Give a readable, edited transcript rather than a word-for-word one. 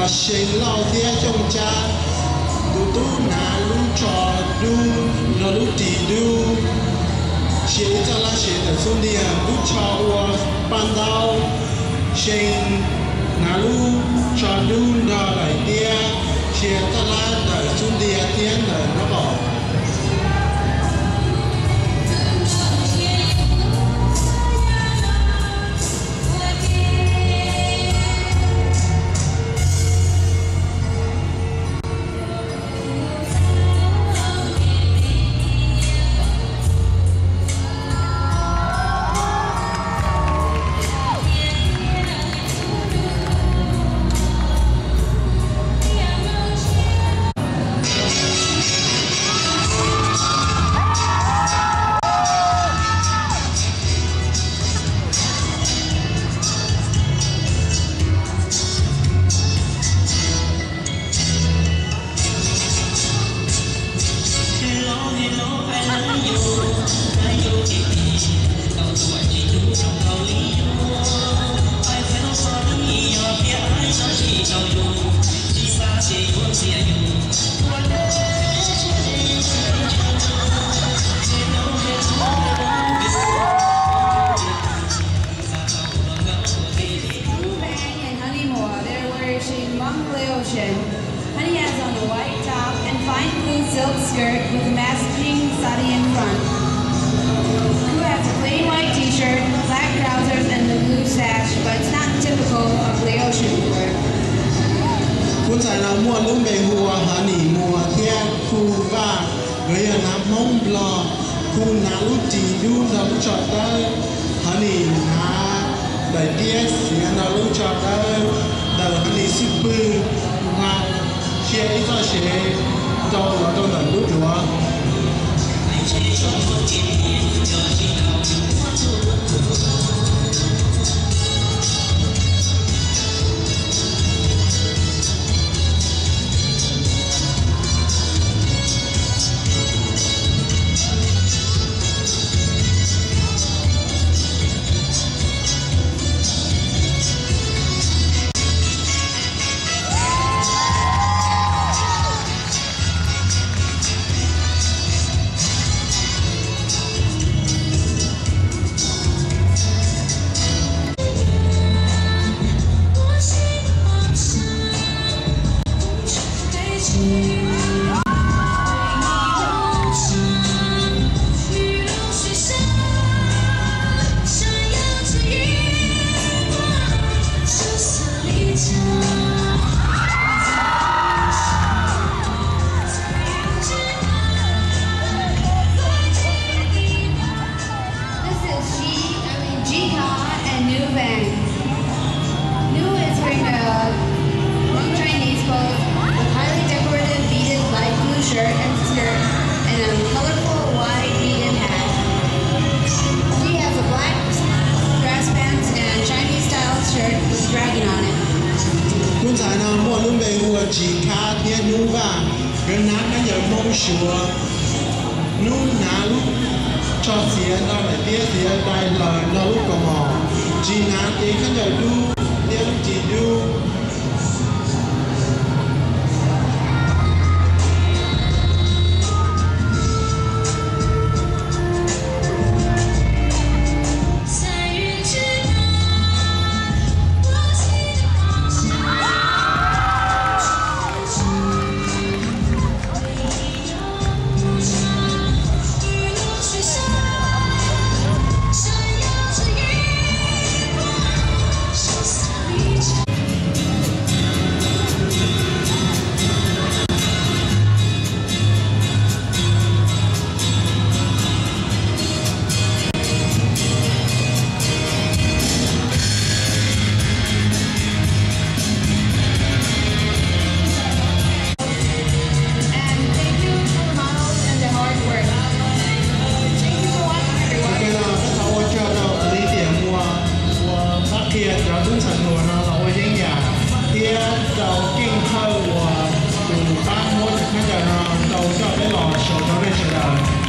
sinh lao thia trong cha tu na lu trò du nó lu tì du chế cho la chế ở xuống đi lu trò qua ban đầu sinh na lu trò du nó lại tia chế cho la ở xuống đi tiền ở nó bỏ skirt with a matching sari in front. Who has a plain white t-shirt, black trousers, and a blue sash, but it's not typical of Laotian wear. คุณใส่เรามั่วลุ่มเบหัวหาหนีมัวเทียคูบ้าเรียนน้ำมงบลอคุณนาลุจีดูนาลุจอดเตอร์หาหนีนาได้เทียเสียนาลุจอดเตอร์ได้หาหนีซิปืนมาเชียร์อีต่อเชียร์เราต้องได้รู้อยู่ว่า Shirt and skirt and a colorful white beaded hat. She has a black dress pants and Chinese style shirt with a dragon on it. คุณสายน้ำมั่วลุ่มเบหัวจีคาเทียนูบ้าเงินนักนั่นอย่ามองชัวนู่นนาลุชอบเสียเราแต่เตี้ยเสียได้เลยเราลูกกระหม่อมจีนาเตี้ยขันอย่าดูเตี้ยลูกจีดู 真诚我呢，我已经呀，啲就經開我，就把我就看着呢，就叫你攞手就俾佢啦。